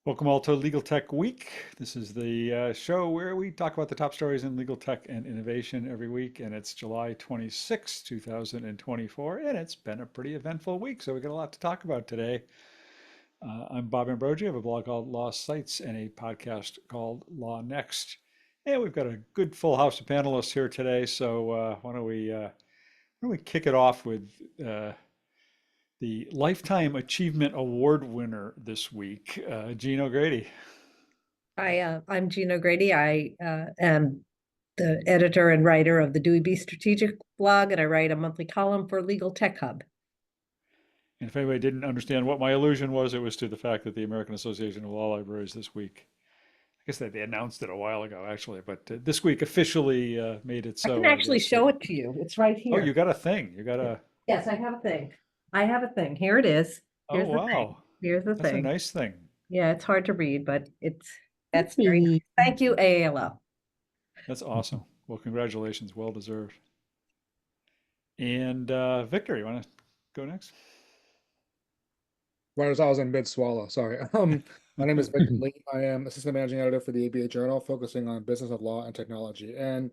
Welcome all to Legal Tech Week. This is the show where we talk about the top stories in legal tech and innovation every week, and it's July 26, 2024, and it's been a pretty eventful week, so we got a lot to talk about today. I'm Bob Ambrogi. I have a blog called Law Sites and a podcast called Law Next. And we've got a good full house of panelists here today, so why don't we kick it off with uh, the Lifetime Achievement Award winner this week, Gene O'Grady. I'm Gina Grady. I am the editor and writer of the Dewey B Strategic blog, and I write a monthly column for Legal Tech Hub. And if anybody didn't understand what my allusion was, it was to the fact that the American Association of Law Libraries this week, I guess they announced it a while ago, actually, but this week officially made it I can so, I actually guess. show it to you. It's right Oh, here. you got a thing. You got a, Yes, I have a thing. I have a thing. Here it is. oh, Here's the thing. wow. Here's the That's a thing. nice thing. Yeah, it's hard to read, but that's very nice. Thank you, AALL. That's awesome. Well, congratulations. Well deserved. And Victor, you want to go next? Right as I was in mid swallow, sorry. My name is Victor Lee. I am assistant managing editor for the ABA Journal, focusing on business of law and technology. And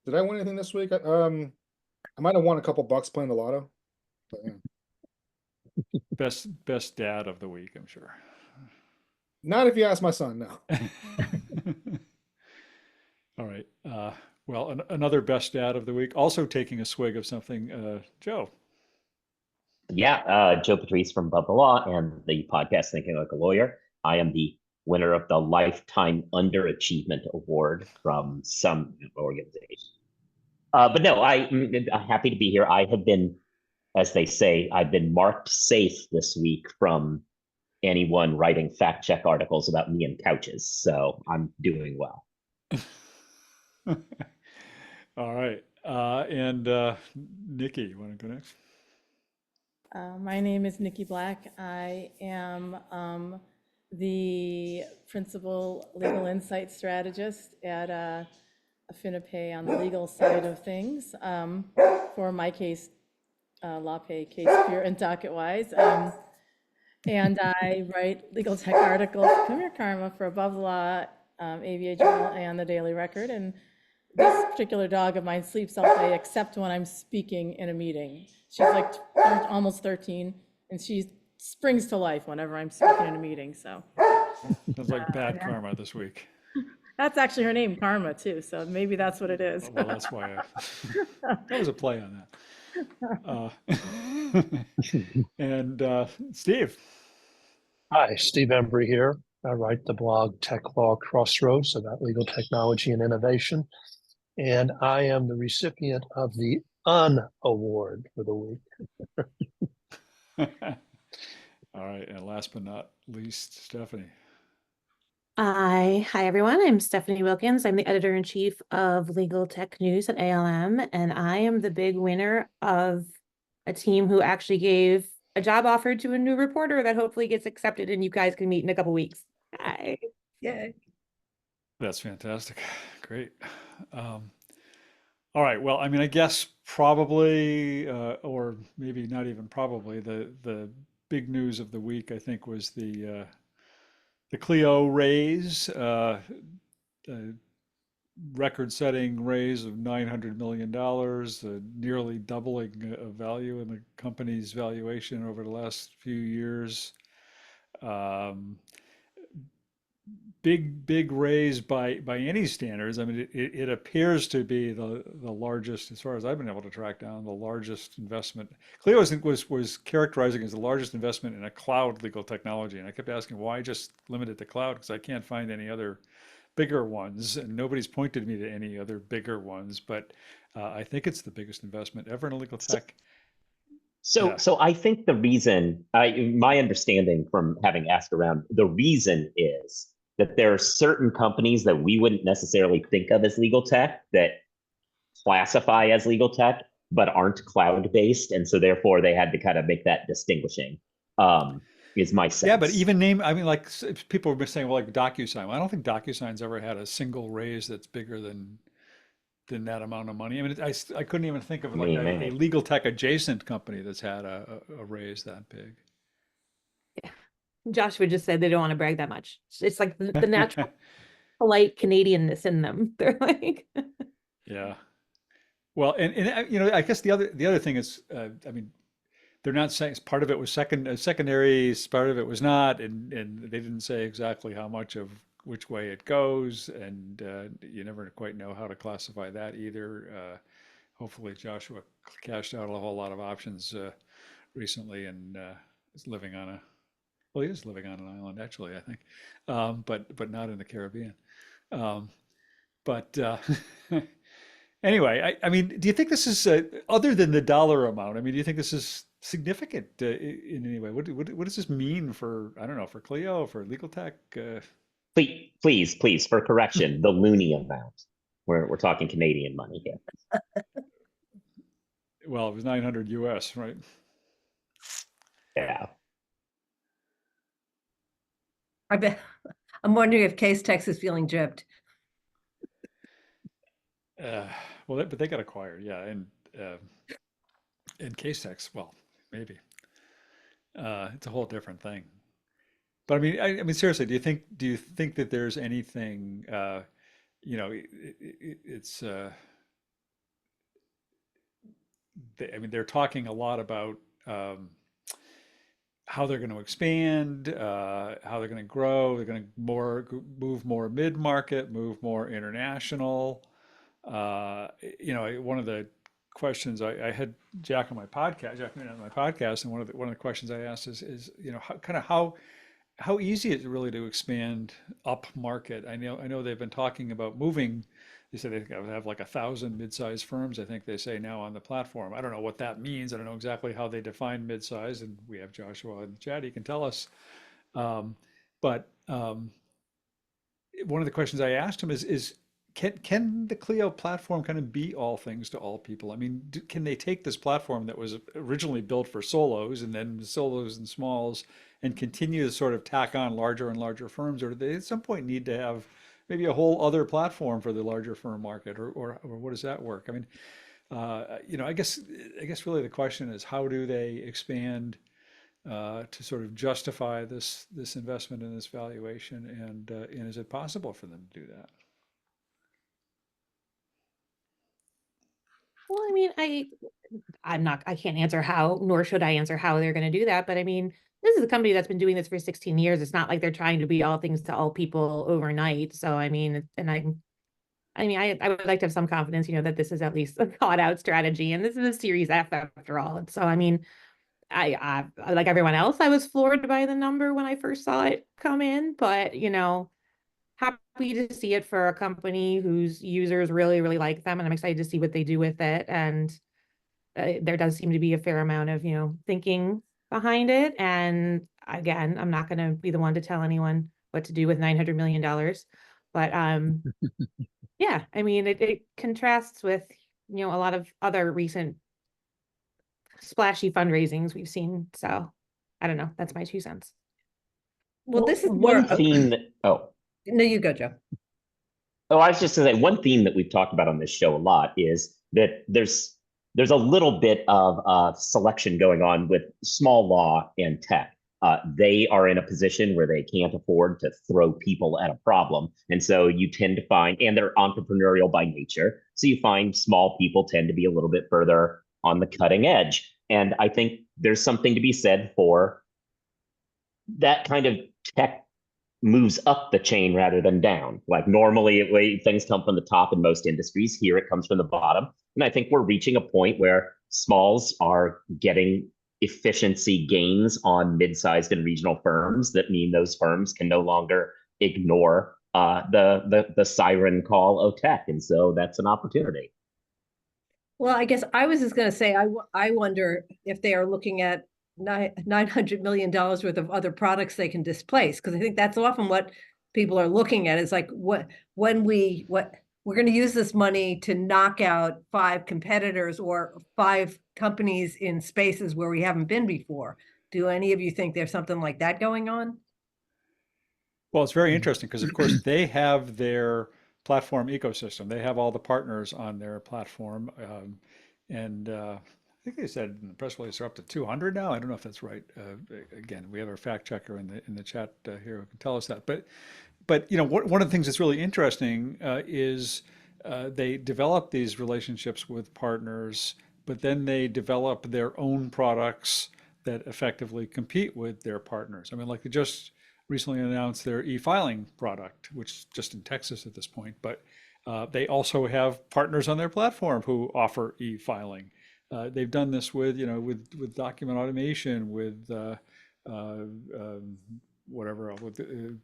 did I win anything this week? I might have won a couple bucks playing the lotto. But, yeah. Best dad of the week, I'm sure. Not if you ask my son, no. All right. Well, another best dad of the week, also taking a swig of something, Joe. Yeah, Joe Patrice from Above the Law and the podcast Thinking Like a Lawyer. I am the winner of the Lifetime Underachievement Award from some organization. But no, I'm happy to be here. I have been, as they say, I've been marked safe this week from anyone writing fact check articles about me and couches. So I'm doing well. All right. And Nikki, you want to go next? My name is Niki Black. I am the principal legal insight strategist at Affinipay on the legal side of things for my case, LawPay, Case Pure and DocketWise. And I write legal tech articles, come here, Karma, for Above the Law, ABA Journal, and the Daily Record. And this particular dog of mine sleeps all day except when I'm speaking in a meeting. She's like almost 13, and she springs to life whenever I'm speaking in a meeting. So Sounds like bad karma this week. that's actually her name, Karma, too. So maybe that's what it is. Well, that's why that was a play on that. And Steve. Hi, Steve Embry here. I write the blog Tech Law Crossroads about legal technology and innovation. And I am the recipient of the Award for the week. All right. And last but not least, Stephanie. Hi everyone. I'm Stephanie Wilkins. I'm the editor-in-chief of Legal Tech News at ALM, and I am the big winner of a team who actually gave a job offer to a new reporter that hopefully gets accepted and you guys can meet in a couple weeks. Hi. Yay. That's fantastic. Great. All right. Well, I mean, I guess probably, or maybe not even probably, the big news of the week, I think, was the Clio raise, a record-setting raise of $900 million, nearly doubling of value in the company's valuation over the last few years. Big raise by any standards. I mean, it appears to be the largest, as far as I've been able to track down, the largest investment. Clio was characterizing as the largest investment in a cloud legal technology, and I kept asking why just limit it to cloud, because I can't find any other bigger ones, and nobody's pointed me to any other bigger ones. But I think it's the biggest investment ever in a legal tech. So, Yeah. so I think the reason, my understanding from having asked around, the reason is that there are certain companies that we wouldn't necessarily think of as legal tech that classify as legal tech, but aren't cloud-based. And so therefore they had to kind of make that distinguishing, is my sense. Yeah, but even I mean, like people were saying, well, like DocuSign. Well, I don't think DocuSign's ever had a single raise that's bigger than that amount of money. I mean, I couldn't even think of like a legal tech adjacent company that's had a raise that big. Joshua just said they don't want to brag that much. It's like the natural polite Canadianness in them. They're like, Yeah. Well, you know, I guess the other thing is, I mean, they're not saying part of it was secondary, part of it was not, and they didn't say exactly how much of which way it goes, and you never quite know how to classify that either. Hopefully, Joshua cashed out a whole lot of options recently, and is living on a well, he is living on an island actually, I think, but not in the Caribbean. Um, but Anyway, I mean, do you think this is other than the dollar amount? I mean, do you think this is significant in any way? What does this mean for, I don't know, for Clio, for legal tech? Please, for correction, the loony amount. We're talking Canadian money here. Well, it was 900 US, right? Yeah. I bet, I'm wondering if Case Tex is feeling gypped. Uh, well, but they got acquired, yeah, and Casetex, well, maybe. It's a whole different thing. But I mean, seriously, do you think that there's anything, you know, it's, I mean, they're talking a lot about how they're going to expand, how they're going to grow. They're going to move more mid-market, move more international. You know, one of the questions I had Jack on my podcast, and one of the questions I asked is you know, how easy is it really to expand up market? I know they've been talking about moving. They said they have like 1,000 mid-sized firms, I think they say now on the platform. I don't know what that means. I don't know exactly how they define mid-size, and we have Joshua in the chat. He can tell us. But one of the questions I asked him is can the Clio platform kind of be all things to all people? I mean, can they take this platform that was originally built for solos and then solos and smalls and continue to sort of tack on larger and larger firms, or do they at some point need to have maybe a whole other platform for the larger firm market, or what does that work? I mean, you know, I guess really the question is how do they expand to sort of justify this investment and this valuation, and is it possible for them to do that? well, I mean, I can't answer how, nor should I answer how they're going to do that. But I mean, this is a company that's been doing this for 16 years. It's not like they're trying to be all things to all people overnight. So, I mean, I would like to have some confidence, you know, that this is at least a thought out strategy, and this is a Series F after all. So, I mean, I like everyone else, I was floored by the number when I first saw it come in, but you know, happy to see it for a company whose users really, really like them, and I'm excited to see what they do with it. And there does seem to be a fair amount of, you know, thinking behind it. And again, I'm not going to be the one to tell anyone what to do with $900 million. But yeah, I mean, it contrasts with, you know, a lot of other recent splashy fundraisings we've seen. So I don't know. That's my 2 cents. Well, this is one more, theme that no, you go, Joe. I was just gonna say one theme that we've talked about on this show a lot is that there's a little bit of selection going on with small law and tech. They are in a position where they can't afford to throw people at a problem. And so you tend to find, and they're entrepreneurial by nature. So you find small people tend to be a little bit further on the cutting edge. And I think there's something to be said for that kind of tech moves up the chain rather than down. Like normally things come from the top in most industries. Here it comes from the bottom. And I think we're reaching a point where smalls are getting efficiency gains on mid-sized and regional firms that mean those firms can no longer ignore the siren call of tech. And so that's an opportunity. Well, I guess I was just going to say, I wonder if they are looking at $900 million worth of other products they can displace, because I think that's often what people are looking at. Is like we're going to use this money to knock out 5 competitors or 5 companies in spaces where we haven't been before. Do any of you think there's something like that going on? Well, it's very interesting because, of course, they have their platform ecosystem. They have all the partners on their platform, and I think they said in the press release they're up to 200 now. I don't know if that's right. Again, we have our fact checker in the chat here who can tell us that. But one of the things that's really interesting is they develop these relationships with partners, but then they develop their own products that effectively compete with their partners. I mean, like they just recently announced their e-filing product, which is just in Texas at this point, but they also have partners on their platform who offer e-filing. They've done this with, with document automation, with whatever, with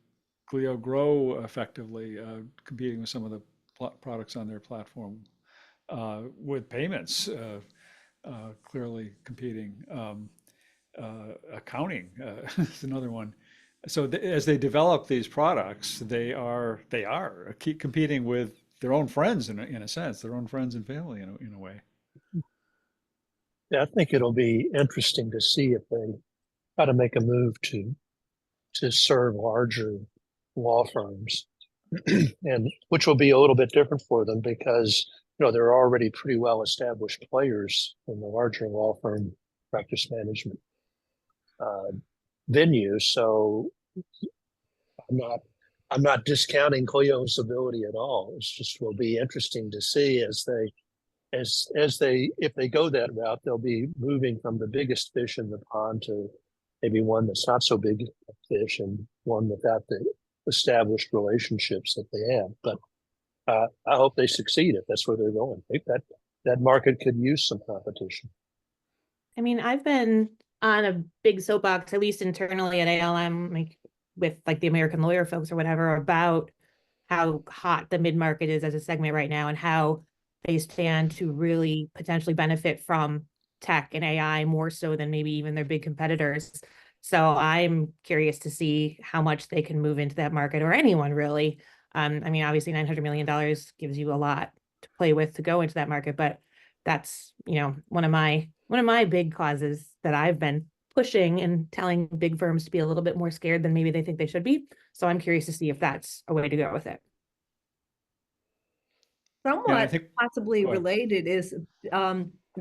Clio Grow, effectively competing with some of the products on their platform, with payments clearly competing. Accounting is another one. So as they develop these products, they are keep competing with their own friends in a sense, their own friends and family in a way. Yeah, I think it'll be interesting to see if they try to make a move to serve larger law firms, and which will be a little bit different for them because there are already pretty well established players in the larger law firm practice management venue. So I'm not discounting Clio's ability at all. It's just will be interesting to see as they if they go that route, they'll be moving from the biggest fish in the pond to maybe one that's not so big a fish and one without the established relationships that they have. But I hope they succeed if that's where they're going. I think that market could use some competition. I mean, I've been on a big soapbox, at least internally at ALM, like with like the American lawyer folks or whatever, about how hot the mid-market is as a segment right now and how they stand to really potentially benefit from tech and AI more so than maybe even their big competitors. So I'm curious to see how much they can move into that market, or anyone really. I mean, obviously $900 million gives you a lot to play with to go into that market, but that's, one of my big causes that I've been pushing and telling big firms to be a little bit more scared than maybe they think they should be. So I'm curious to see if that's a way to go with it. Somewhat think, possibly related is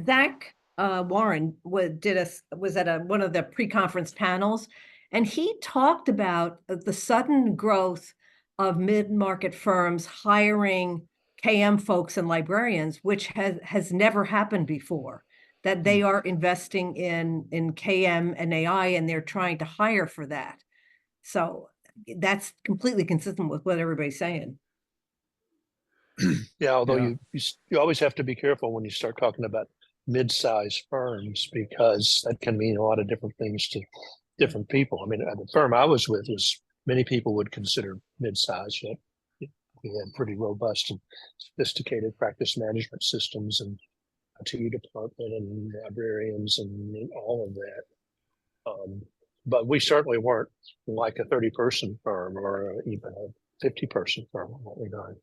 Zach Warren was at one of the pre-conference panels, and he talked about the sudden growth of mid-market firms hiring KM folks and librarians, which has never happened before. That they are investing in KM and AI, and they're trying to hire for that. So that's completely consistent with what everybody's saying. Yeah, although Yeah. you always have to be careful when you start talking about mid-sized firms because that can mean a lot of different things to different people. I mean, the firm I was with was many people would consider mid-sized, yet we had pretty robust and sophisticated practice management systems and IT department and librarians and all of that. But we certainly weren't like a 30-person firm or even a 50-person firm in that regard.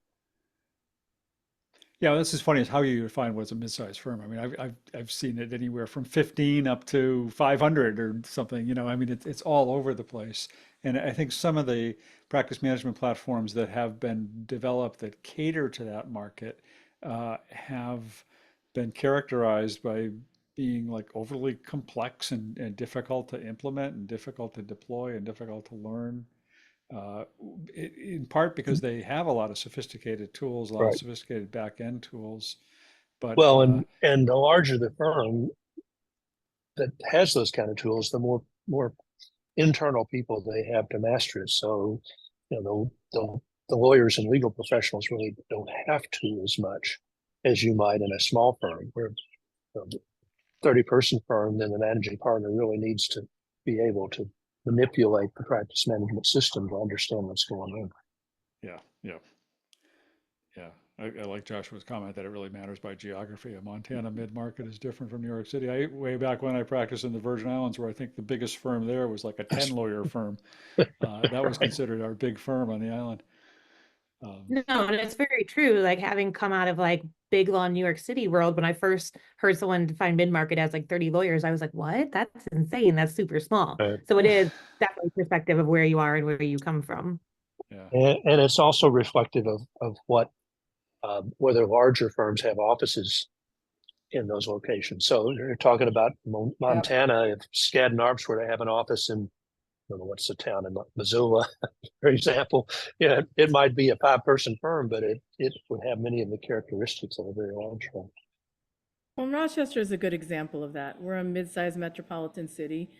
Yeah, this is funny is how you define what's a mid-sized firm. I mean, I've seen it anywhere from 15 up to 500 or something. I mean, it's all over the place. And I think some of the practice management platforms that have been developed that cater to that market have been characterized by being like overly complex and difficult to implement and difficult to deploy and difficult to learn. In part because they have a lot of sophisticated tools, a lot of Right. sophisticated back-end tools. But Well, and the larger the firm that has those kind of tools, the more internal people they have to master it. So, the lawyers and legal professionals really don't have to as much as you might in a small firm. Where a 30-person firm, then the managing partner really needs to be able to manipulate the practice management system to understand what's going on. yeah. I like Joshua's comment that it really matters by geography. A Montana mid-market is different from New York City. Way back when I practiced in the Virgin Islands, where I think the biggest firm there was like a 10-lawyer firm. That was considered our big firm on the island. No, and it's very true. Like having come out of like big law New York City world, when I first heard someone define mid-market as like 30 lawyers, I was like, what? That's insane. That's super small. So it is definitely perspective of where you are and where you come from. Yeah. And it's also reflective of what whether larger firms have offices in those locations. So you're talking about Montana. If Skadden Arps were to have an office in, I don't know what's the town in Missoula, for example, yeah, it might be a 5-person firm, but it would have many of the characteristics of a very large firm. Well, Rochester is a good example of that. We're a mid-sized metropolitan city.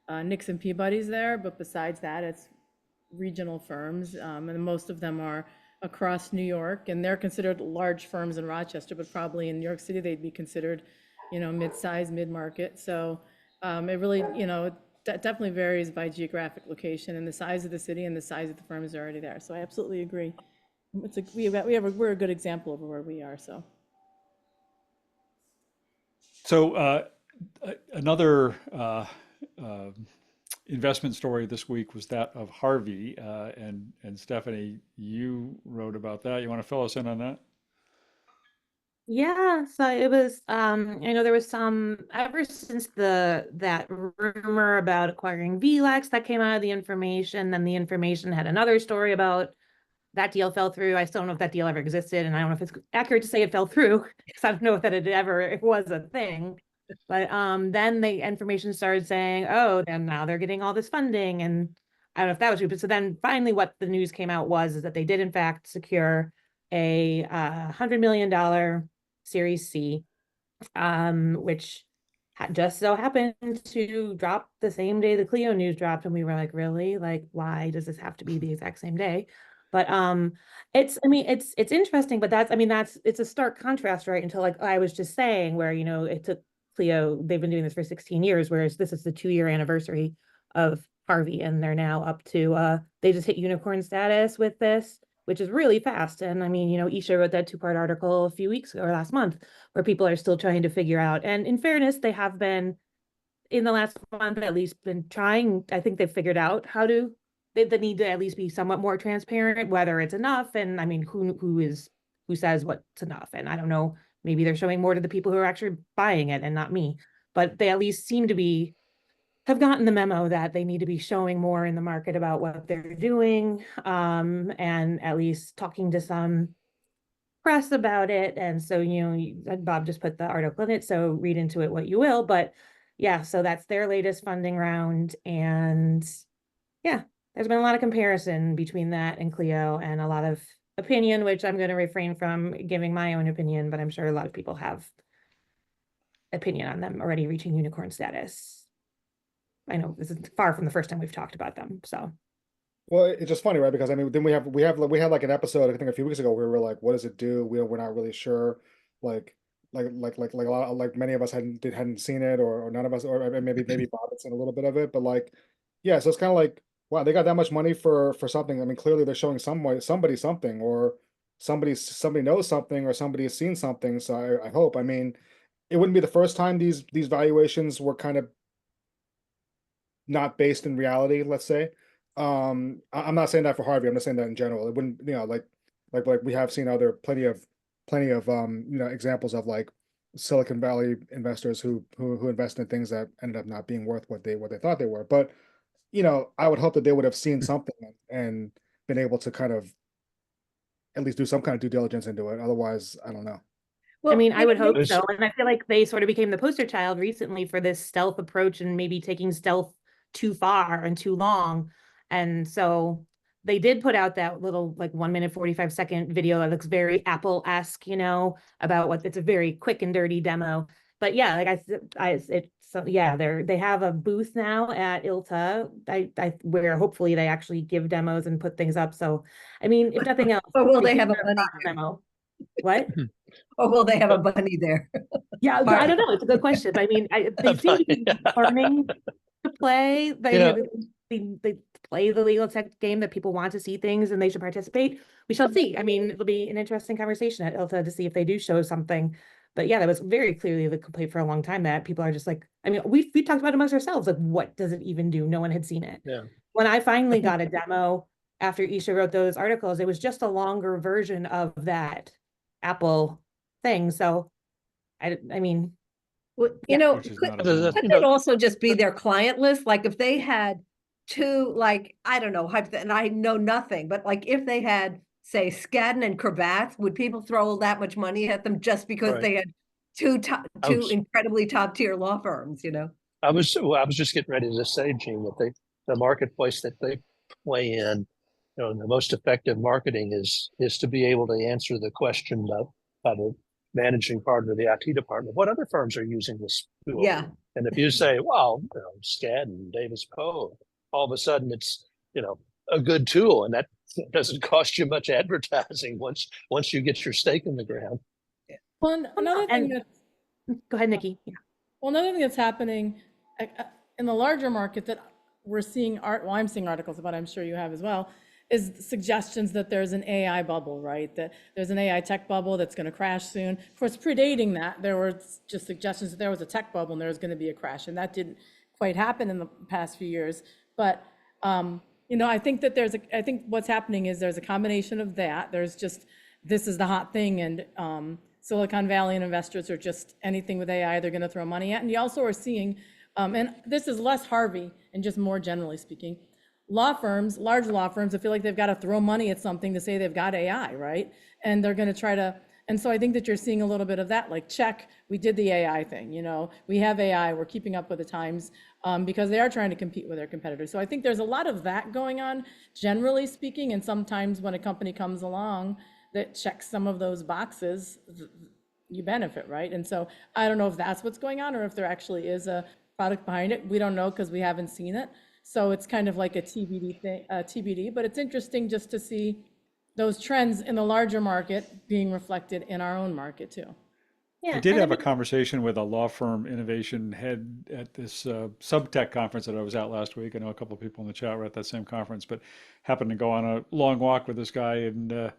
Nixon Peabody's there, but besides that, it's regional firms, and most of them are across New York, and they're considered large firms in Rochester, but probably in New York City, they'd be considered, mid-size, mid-market. So it really, that definitely varies by geographic location and the size of the city and the size of the firms are already there. So I absolutely agree. We're a good example of where we are, so. So another investment story this week was that of Harvey, and Stephanie, you wrote about that. You want to fill us in on that? Yeah, so it was I know there was some ever since that rumor about acquiring VLEX that came out of the information, then the information had another story about that deal fell through. I still don't know if that deal ever existed, and I don't know if it's accurate to say it fell through because I don't know if that it was a thing. But then the information started saying, oh, and now they're getting all this funding, and I don't know if that was true. But so then finally, what the news came out is that they did in fact secure a $100 million Series C, which just so happened to drop the same day the Clio news dropped, and we were like, really? Like, why does this have to be the exact same day? But it's interesting, but it's a stark contrast, right? Until like I was just saying, where it took Clio, they've been doing this for 16 years, whereas this is the 2-year anniversary of Harvey, and they're now up to they just hit unicorn status with this, which is really fast. And Isha wrote that 2-part article a few weeks ago or last month, where people are still trying to figure out. And in fairness, they have been, in the last month at least, been trying. I think they've figured out how to, the need to at least be somewhat more transparent, whether it's enough. And who says what's enough? And I don't know, maybe they're showing more to the people who are actually buying it and not me. But they at least seem to have gotten the memo that they need to be showing more in the market about what they're doing, and at least talking to some press about it. And so, Bob just put the article in it, so read into it what you will. But yeah, so that's their latest funding round. And yeah, there's been a lot of comparison between that and Clio, and a lot of opinion, which I'm going to refrain from giving my own opinion, but I'm sure a lot of people have opinion on them already reaching unicorn status. I know this is far from the first time we've talked about them, so. Well, it's just funny, right? Because then we had like an episode, I think a few weeks ago, where we were like, what does it do? We're not really sure. Like a lot, like many of us hadn't seen it, or none of us, or maybe Bob had seen a little bit of it, but like, yeah. So it's kind of like, wow, they got that much money for something. I mean, clearly they're showing somebody something, or somebody knows something, or somebody has seen something. So I hope. I mean, it wouldn't be the first time these valuations were kind of not based in reality, let's say. I'm not saying that for Harvey. I'm just saying that in general. It wouldn't, like we have seen plenty of examples of like Silicon Valley investors who invest in things that ended up not being worth what they thought they were. But I would hope that they would have seen something and been able to kind of at least do some kind of due diligence into it. Otherwise, I don't know. Well, I would hope There's- so. And I feel like they sort of became the poster child recently for this stealth approach, and maybe taking stealth too far and too long. And so they did put out that little like 1 minute 45-second video that looks very Apple-esque, about it's a very quick and dirty demo. But yeah, like they have a booth now at ILTA, where hopefully they actually give demos and put things up. So if nothing else, or will they have a bunny there? demo. What? Or will they have a bunny there? Yeah, I don't know. It's a good question. But they seem to be learning to play. They play the legal tech game, that people want to see things and they should participate. We shall see. It'll be an interesting conversation at ILTA to see if they do show something. But yeah, that was very clearly the complaint for a long time, that people are just like, we talked about it amongst ourselves, like, what does it even do? No one had seen it. Yeah. When I finally got a demo after Isha wrote those articles, it was just a longer version of that Apple thing. So Well, Which is not a demo. couldn't it also just be their client list? Like if they had two, like, I don't know, and I know nothing, but like if they had, say, Skadden and Cravath, would people throw that much money at them just because Right. they had two I was- incredibly top tier law firms, you know? I was just getting ready to say, Gene, that the marketplace that they play in, the most effective marketing is to be able to answer the question by the managing partner of the IT department. What other firms are using this tool? Yeah. And if you say, well, Skadden, Davis Poe, all of a sudden it's a good tool, and that doesn't cost you much advertising once you get your stake in the ground. Well, another thing And- that Go ahead, Nikki. Yeah. Well, another thing that's happening in the larger market that we're seeing I'm seeing articles about, I'm sure you have as well, is suggestions that there's an AI bubble, right? That there's an AI tech bubble that's going to crash soon. Of course, predating that, there were just suggestions that there was a tech bubble and there was going to be a crash, and that didn't quite happen in the past few years. But I think that I think what's happening is there's a combination of that. There's just, this is the hot thing, and Silicon Valley and investors are just, anything with AI, they're going to throw money at. And you also are seeing, and this is less Harvey and just more generally speaking, law firms, large law firms, I feel like they've got to throw money at something to say they've got AI, right? And they're going to try to, and so I think that you're seeing a little bit of that, like, check, we did the AI thing, we have AI, we're keeping up with the times, because they are trying to compete with their competitors. So I think there's a lot of that going on, generally speaking, and sometimes when a company comes along that checks some of those boxes, you benefit, right? And so I don't know if that's what's going on or if there actually is a product behind it. We don't know because we haven't seen it. So it's kind of like a TBD thing, TBD, but it's interesting just to see those trends in the larger market being reflected in our own market too. Yeah. I did and have a mean, conversation with a law firm innovation head at this subtech conference that I was at last week. I know a couple of people in the chat were at that same conference, but happened to go on a long walk with this guy, and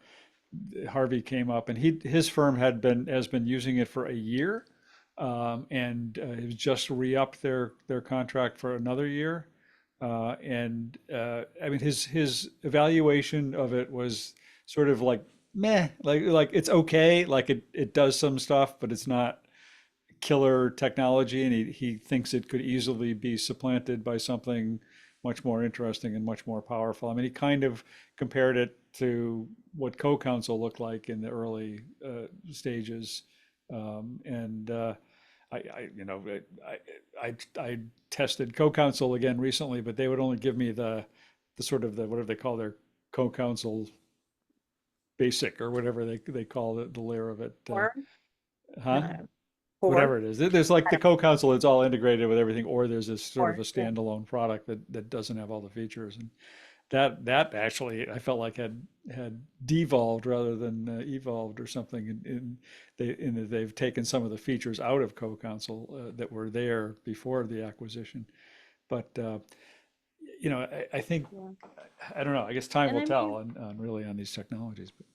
Harvey came up, and his firm has been using it for a year, and has just re-upped their contract for another year. I mean, his evaluation of it was sort of like meh, like it's okay, like it does some stuff, but it's not killer technology, and he thinks it could easily be supplanted by something much more interesting and much more powerful. I mean, he kind of compared it to what co-counsel looked like in the early stages, and I tested co-counsel again recently, but they would only give me the sort of the whatever they call their co-counsel basic or whatever they call it, the layer of it. Or, Huh? or, Whatever it is. There's like the co-counsel, it's all integrated with everything, or there's this sort of a yeah. standalone product that doesn't have all the features. And that actually I felt like had devolved rather than evolved or something. In that they've taken some of the features out of co-counsel that were there before the acquisition. But I think Yeah. I don't know. I guess time And will I tell on really on these technologies. But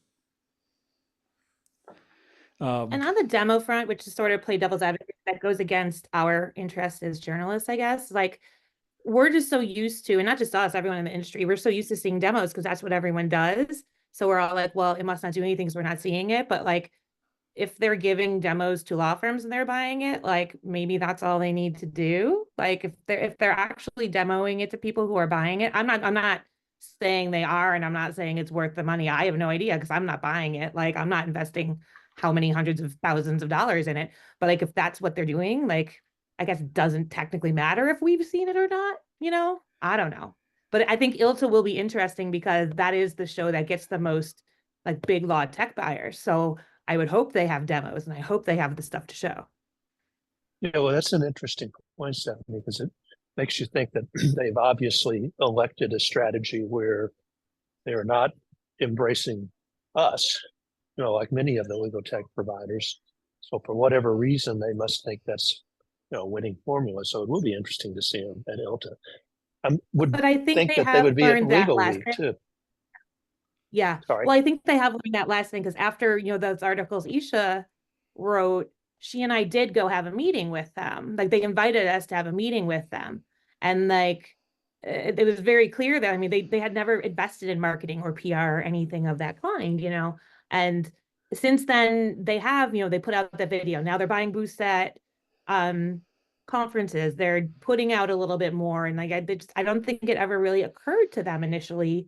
And on the demo front, which is sort of play devil's advocate, that goes against our interest as journalists, I guess. Like, we're just so used to, and not just us, everyone in the industry, we're so used to seeing demos because that's what everyone does. So we're all like, well, it must not do anything because we're not seeing it. But like, if they're giving demos to law firms and they're buying it, like maybe that's all they need to do. Like if they're actually demoing it to people who are buying it, I'm not saying they are, and I'm not saying it's worth the money. I have no idea because I'm not buying it. Like I'm not investing how many hundreds of thousands of dollars in it. But like if that's what they're doing, like I guess it doesn't technically matter if we've seen it or not, I don't know. But I think ILTA will be interesting because that is the show that gets the most like big law tech buyers. So I would hope they have demos and I hope they have the stuff to show. Yeah, well, that's an interesting point, Stephanie, because it makes you think that they've obviously elected a strategy where they're not embracing us, like many of the legal tech providers. So for whatever reason, they must think that's a winning formula. So it will be interesting to see them at ILTA. I would But I think they that they have would be at learned that Legal last Week thing. too. Yeah. Sorry. Well, I think they have learned that last thing because after, those articles Isha wrote, she and I did go have a meeting with them. Like they invited us to have a meeting with them. And like, it was very clear that, I mean, they had never invested in marketing or PR or anything of that kind, and since then they have, they put out the video. Now they're buying booths at conferences. They're putting out a little bit more. And like, I don't think it ever really occurred to them initially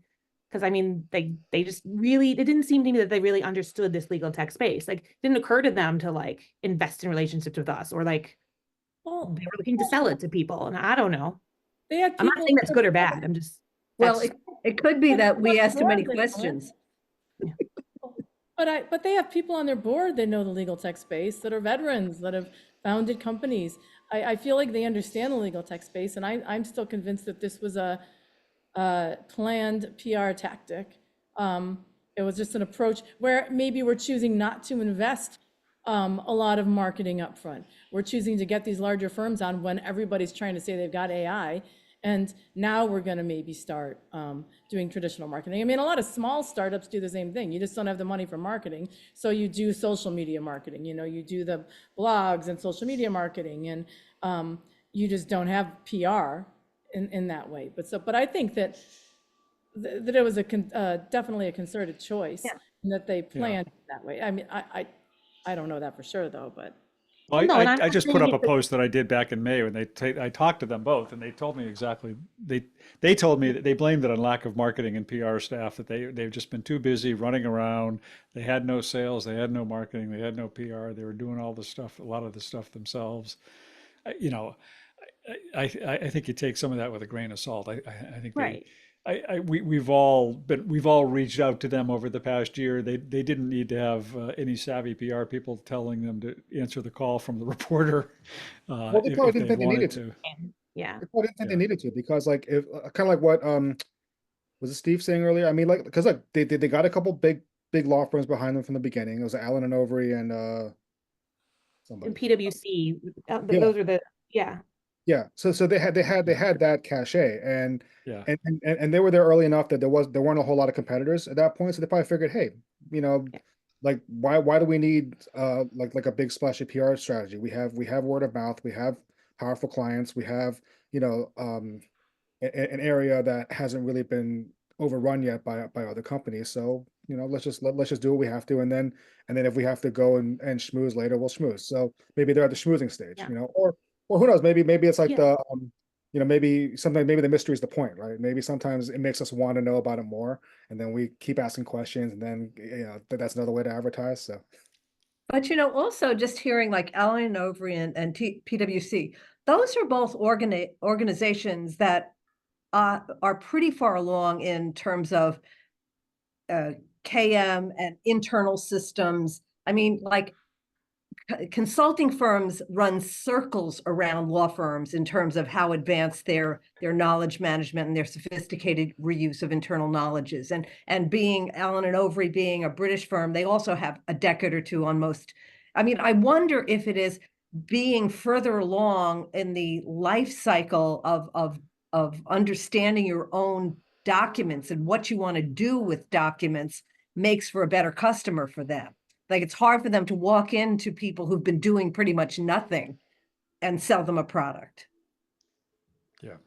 Because I mean, they just really, it didn't seem to me that they really understood this legal tech space. Like, it didn't occur to them to like invest in relationships with us, or like Well, they were looking to sell it to people. And I don't know. they had I'm not people. saying that's good or bad. I'm just, Well, that's, it could be that we asked too many More than that. questions. But they have people on their board that know the legal tech space, that are veterans, that have founded companies. I feel like they understand the legal tech space, and I'm still convinced that this was a planned PR tactic. It was just an approach where maybe we're choosing not to invest a lot of marketing upfront. We're choosing to get these larger firms on when everybody's trying to say they've got AI. And now we're going to maybe start doing traditional marketing. I mean, a lot of small startups do the same thing. You just don't have the money for marketing. So you do social media marketing, you know, you do the blogs and social media marketing, and you just don't have PR in that way. But I think that it was definitely a concerted choice, and that they planned that way. I mean, I don't know that for sure though, but. Well, no, and I'm I not just put saying up a it's a- post that I did back in May when I talked to them both, and they told me exactly, they told me that they blamed it on lack of marketing and PR staff, that they've just been too busy running around. They had no sales, they had no marketing, they had no PR. They were doing all the stuff, a lot of the stuff themselves. You know, I think you take some of that with a grain of salt. I think right. we've all reached out to them over the past year. They didn't need to have any savvy PR people telling them to answer the call from the reporter Well, they probably if didn't they think they needed wanted to. to. Yeah. They probably didn't think Yeah. they needed to, because like, if kind of like what was it Steve saying earlier? I mean, like, because like they got a couple big law firms behind them from the beginning. It was Allen and Overy and somebody. And PwC, Yeah. those are the, yeah. Yeah, so they had that cachet, and Yeah. and they were there early enough that there weren't a whole lot of competitors at that point, so they probably figured, hey, you know, like why do we need like a big splashy PR strategy? We have word of mouth, we have powerful clients, we have, you know, an area that hasn't really been overrun yet by other companies. So, you know, let's just do what we have to, and then if we have to go and schmooze later, we'll schmooze. So maybe they're at the schmoozing stage, Yeah. you know, or who knows? Maybe it's like Yeah. the you know, maybe the mystery is the point, right? Maybe sometimes it makes us want to know about it more, and then we keep asking questions, and then, you know, that's another way to advertise. So. But, you know, also just hearing like Allen and Overy and PwC, those are both organizations that are pretty far along in terms of KM and internal systems. I mean, like consulting firms run circles around law firms in terms of how advanced their knowledge management and their sophisticated reuse of internal knowledges. And being Allen and Overy being a British firm, they also have a decade or two on most. I mean, I wonder if it is being further along in the life cycle of understanding your own documents and what you want to do with documents makes for a better customer for them. Like, it's hard for them to walk into people who've been doing pretty much nothing and sell them a product. Yeah.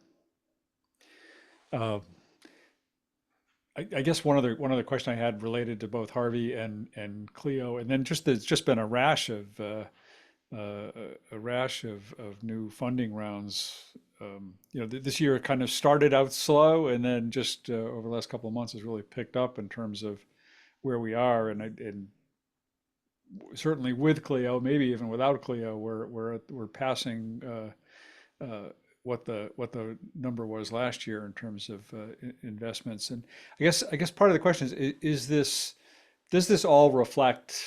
I guess one other question I had related to both Harvey and Clio, and then there's just been a rash of new funding rounds. You know, this year it kind of started out slow, and then just over the last couple of months has really picked up in terms of where we are, and certainly with Clio, maybe even without Clio, we're passing what the number was last year in terms of investments. And I guess part of the question is does this all reflect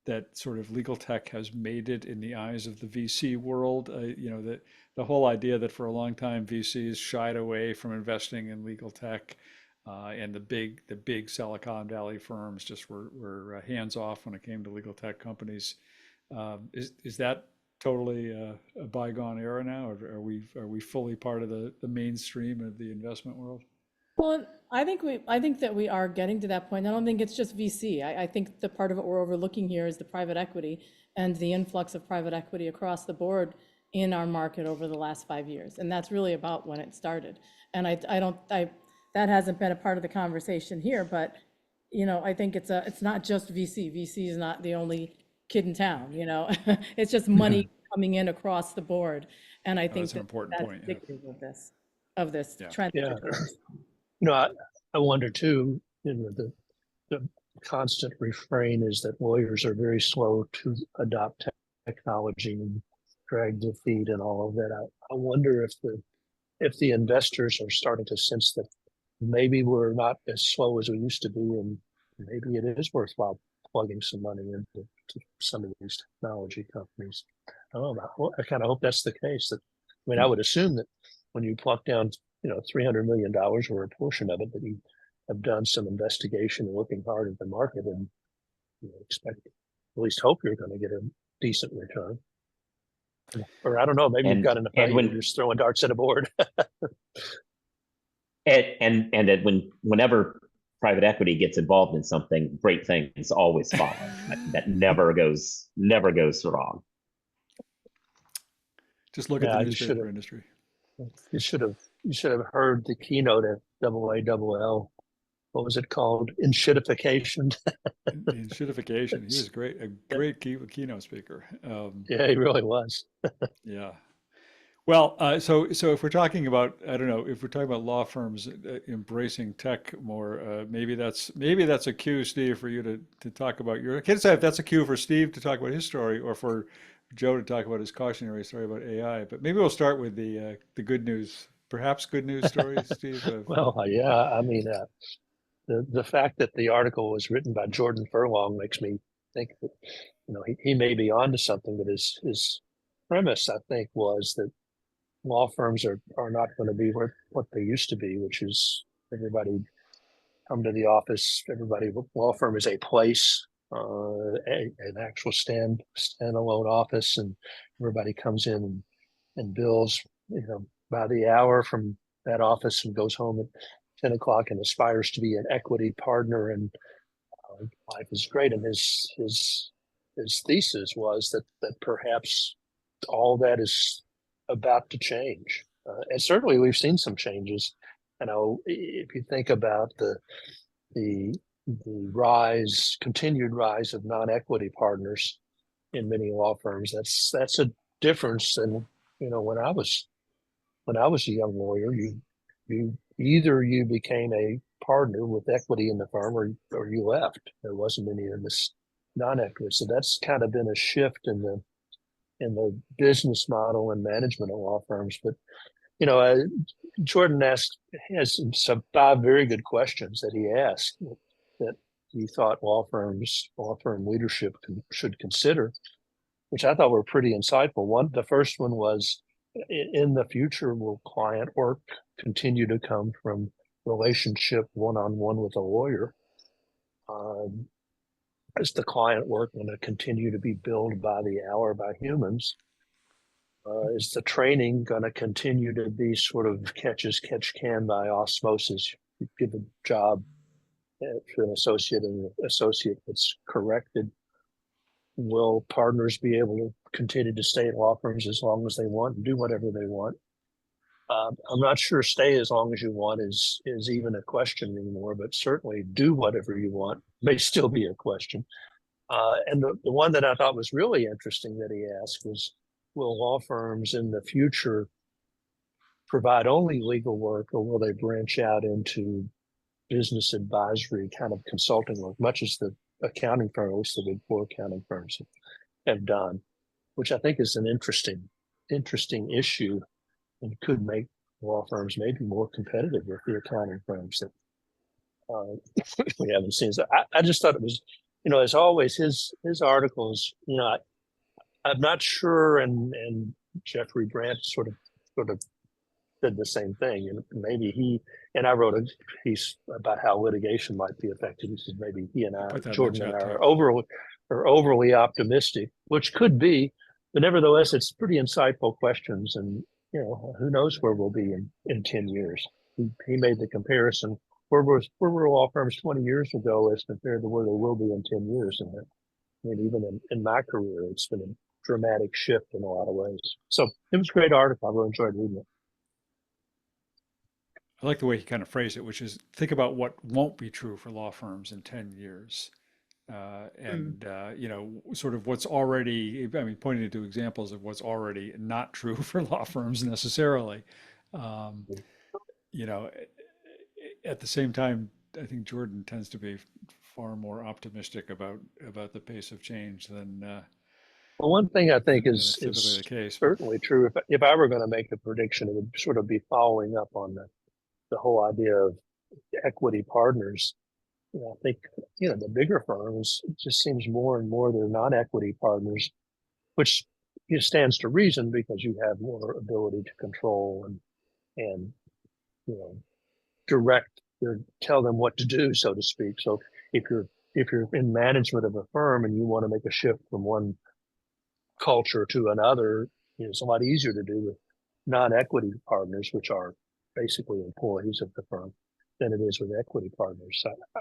that sort of legal tech has made it in the eyes of the VC world? You know, that the whole idea that for a long time VCs shied away from investing in legal tech, and the big Silicon Valley firms just were hands off when it came to legal tech companies. Is that totally a bygone era now, or are we fully part of the mainstream of the investment world? Well, I think that we are getting to that point. I don't think it's just VC. I think the part of it we're overlooking here is the private equity and the influx of private equity across the board in our market over the last 5 years. And that's really about when it started. And that hasn't been a part of the conversation here, but, you know, I think it's not just VC. VC is not the only kid in town, you know. It's just money coming in across the board. And I think that's an important point. indicative of this Yeah. trend. Yeah. You know, I wonder too, the constant refrain is that lawyers are very slow to adopt technology and drag their feet and all of that. I wonder if the investors are starting to sense that maybe we're not as slow as we used to be, and maybe it is worthwhile plugging some money into some of these technology companies. I don't know. I kind of hope that's the case. That, I mean, I would assume that when you pluck down, $300 million or a portion of it, that you have done some investigation and looking hard at the market, and expect, at least hope you're going to get a decent return. Or I don't know, maybe you've got enough money, you're just throwing darts at a board. And that whenever private equity gets involved in something, great things always follow. That never goes wrong. Just look at the newspaper industry. You should have heard the keynote at AALL. What was it called? Enshittification. Enshittification. He was great. A great keynote speaker. Yeah, he really was. Yeah. Well, so if we're talking about, I don't know, if we're talking about law firms embracing tech more, maybe that's a cue, Steve, for you to talk about your. I can't say if that's a cue for Steve to talk about his story or for Joe to talk about his cautionary story about AI. But maybe we'll start with the good news, perhaps good news story, Steve. Well, yeah, I mean, the fact that the article was written by Jordan Furlong makes me think that he may be onto something. That his premise, I think, was that law firms are not going to be what they used to be, which is everybody come to the office. Law firm is a place, an actual standalone office, and everybody comes in and bills, by the hour from that office and goes home at 10 o'clock and aspires to be an equity partner, and life is great. And his thesis was that perhaps all that is about to change. And certainly we've seen some changes. If you think about the continued rise of non-equity partners in many law firms, that's a difference than, when I was a young lawyer, you either you became a partner with equity in the firm or you left. There wasn't any of this non-equity. So that's kind of been a shift in the business model and management of law firms. But Jordan has some 5 very good questions that he asked that he thought law firm leadership should consider, which I thought were pretty insightful. The first one was, in the future, will client work continue to come from relationship one-on-one with a lawyer? Is the client work going to continue to be billed by the hour by humans? Is the training going to continue to be sort of catch can by osmosis? You give a job to an associate, and the associate gets corrected. Will partners be able to continue to stay at law firms as long as they want and do whatever they want? I'm not sure stay as long as you want is even a question anymore, but certainly do whatever you want may still be a question. And the one that I thought was really interesting that he asked was, will law firms in the future provide only legal work, or will they branch out into business advisory kind of consulting work, much as the accounting firms, the big 4 accounting firms have done, which I think is an interesting issue and could make law firms maybe more competitive with the accounting firms that we haven't seen. So I just thought it was, as always, his articles, I'm not sure, and Jeffrey Brandt sort of did the same thing, and maybe I wrote a piece about how litigation might be affected. He said maybe he and Jordan and I are overly optimistic, which could be, but nevertheless, it's pretty insightful questions, and who knows where we'll be in 10 years. He made the comparison. Where were law firms 20 years ago as compared to where they will be in 10 years? And even in my career, it's been a dramatic shift in a lot of ways. So it was a great article. I really enjoyed reading it. I like the way he kind of phrased it, which is think about what won't be true for law firms in 10 years. Sort of what's already, pointing to examples of what's already not true for law firms necessarily. at the same time, I think Jordan tends to be far more optimistic about the pace of change than Well, one thing I think is typically the case. certainly true. If I were going to make a prediction, it would sort of be following up on the whole idea of equity partners. I think, the bigger firms, it just seems more and more they're not equity partners, which stands to reason because you have more ability to control and direct or tell them what to do, so to speak. So if you're in management of a firm and you want to make a shift from one culture to another, it's a lot easier to do with non-equity partners, which are basically employees of the firm, than it is with equity partners. So, I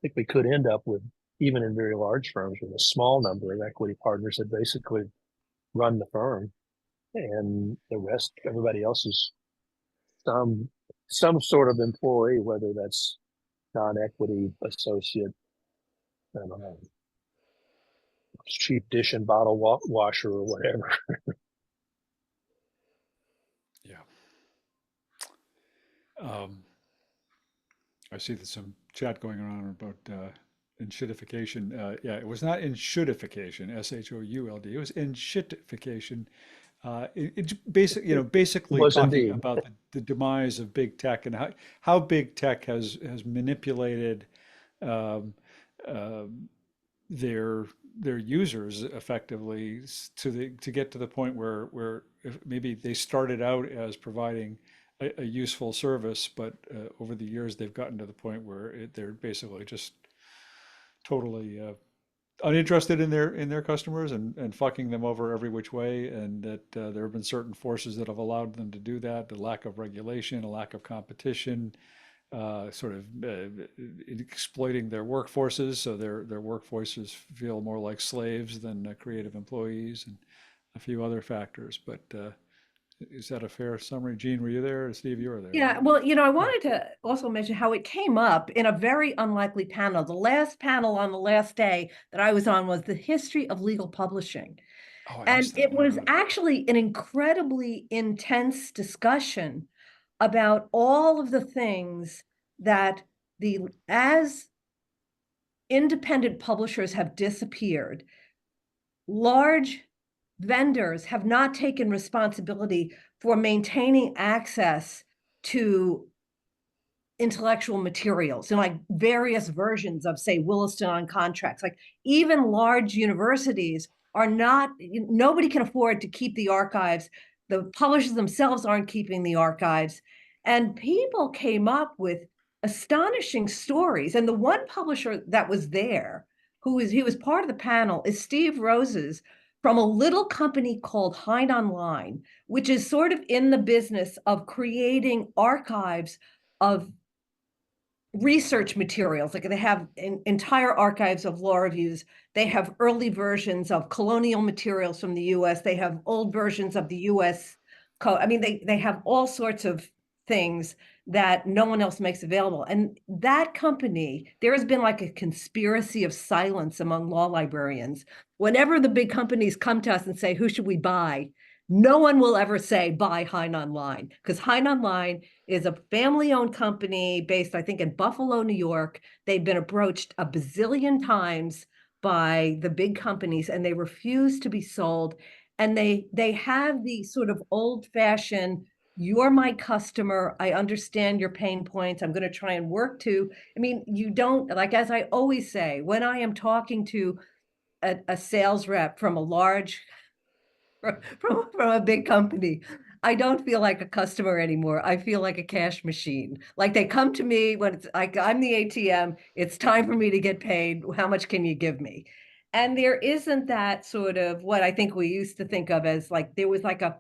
think we could end up with, even in very large firms, with a small number of equity partners that basically run the firm, and the rest, everybody else is some sort of employee, whether that's non-equity associate, I don't know, cheap dish and bottle washer or whatever. Yeah. I see there's some chat going on about enshittification. Yeah, it was not enshittification, SHOULD. It was enshittification. It's basically Was talking indeed. about the demise of big tech and how big tech has manipulated um, their users effectively to get to the point where if maybe they started out as providing a useful service, but over the years they've gotten to the point where they're basically just totally uninterested in their customers and fucking them over every which way, and that there have been certain forces that have allowed them to do that. The lack of regulation, a lack of competition, sort of exploiting their workforces, so their workforces feel more like slaves than creative employees, and a few other factors. But is that a fair summary? Gene, were you there? Steve, you were there, Yeah, right? well, I wanted to also mention how it came up in a very unlikely panel. The last panel on the last day that I was on was the history of legal publishing. Oh, I And missed that it was one. actually an incredibly intense discussion about all of the things that as independent publishers have disappeared, large vendors have not taken responsibility for maintaining access to intellectual materials and like various versions of, say, Williston on contracts. Like even large universities are not, nobody can afford to keep the archives. The publishers themselves aren't keeping the archives. And people came up with astonishing stories. And the one publisher that was there, he was part of the panel, is Steve Rose's from a little company called Hein Online, which is sort of in the business of creating archives of research materials. Like they have entire archives of law reviews. They have early versions of colonial materials from the US. They have old versions of the US code. I mean, they have all sorts of things that no one else makes available. And that company, there has been like a conspiracy of silence among law librarians. Whenever the big companies come to us and say, who should we buy? No one will ever say buy Hein Online, because Hein Online is a family-owned company based, I think, in Buffalo, New York. They've been approached a bazillion times by the big companies, and they refuse to be sold. And they have the sort of old-fashioned, you're my customer, I understand your pain points, I'm going to try and work to. I mean, you don't, like, as I always say, when I am talking to a sales rep from a large from a big company, I don't feel like a customer anymore. I feel like a cash machine. Like they come to me when it's like I'm the ATM, it's time for me to get paid. How much can you give me? And there isn't that sort of what I think we used to think of as like there was like a,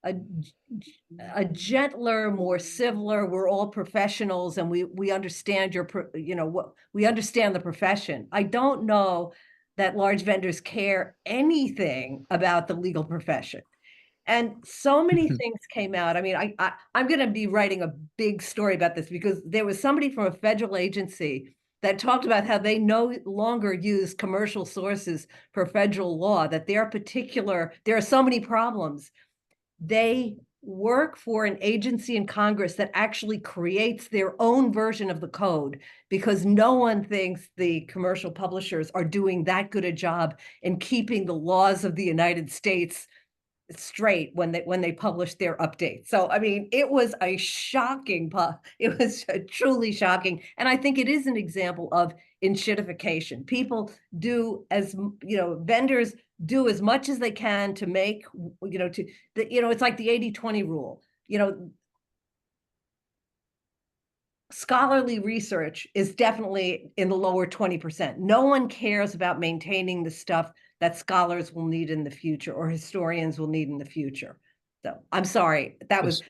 a gentler, more civiler, we're all professionals and we understand what we understand the profession. I don't know that large vendors care anything about the legal profession. And so many things came out. I mean, I'm going to be writing a big story about this because there was somebody from a federal agency that talked about how they no longer use commercial sources for federal law, that there are so many problems. They work for an agency in Congress that actually creates their own version of the code, because no one thinks the commercial publishers are doing that good a job in keeping the laws of the United States straight when they published their updates. So I mean, it was a shocking, it was truly shocking, and I think it is an example of enshittification. People do as vendors do as much as they can to make it's like the 80-20 rule. Scholarly research is definitely in the lower 20%. No one cares about maintaining the stuff that scholars will need in the future or historians will need in the future. So I'm sorry, that was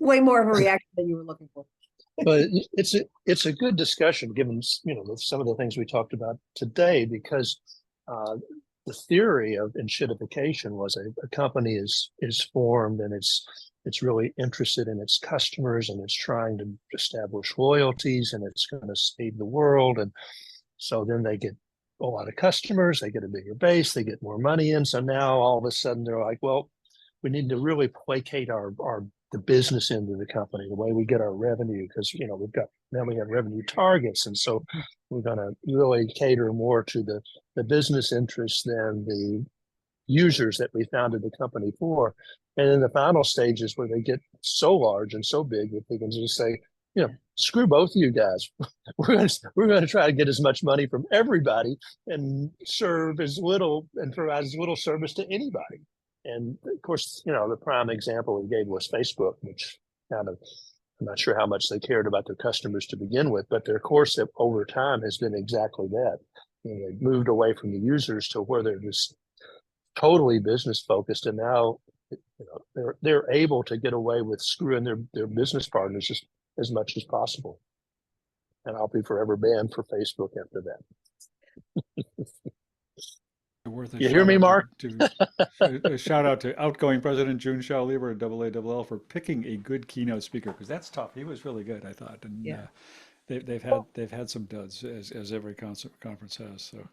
way more of a reaction than you were looking for. But it's a good discussion given some of the things we talked about today, because the theory of enshittification was a company is formed and it's really interested in its customers and it's trying to establish loyalties and it's going to save the world. And so then they get a lot of customers, they get a bigger base, they get more money in. So now all of a sudden they're like, well, we need to really placate the business end of the company, the way we get our revenue, because we have revenue targets, and so we're going to really cater more to the business interests than the users that we founded the company for. And then the final stage is where they get so large and so big that they can just say, screw both of you guys. We're going to try to get as much money from everybody and serve as little and provide as little service to anybody. And of course, the prime example we gave was Facebook, which I'm not sure how much they cared about their customers to begin with, but their course over time has been exactly that. They've moved away from the users to where they're just totally business focused, and now they're able to get away with screwing their business partners just as much as possible. And I'll be forever banned for Facebook after that. Worth a you hear me, Mark? A shout out to outgoing President June Shaw-Lieber at AALL for picking a good keynote speaker, because that's tough. He was really good, I thought, and they've had some duds as every conference has. So,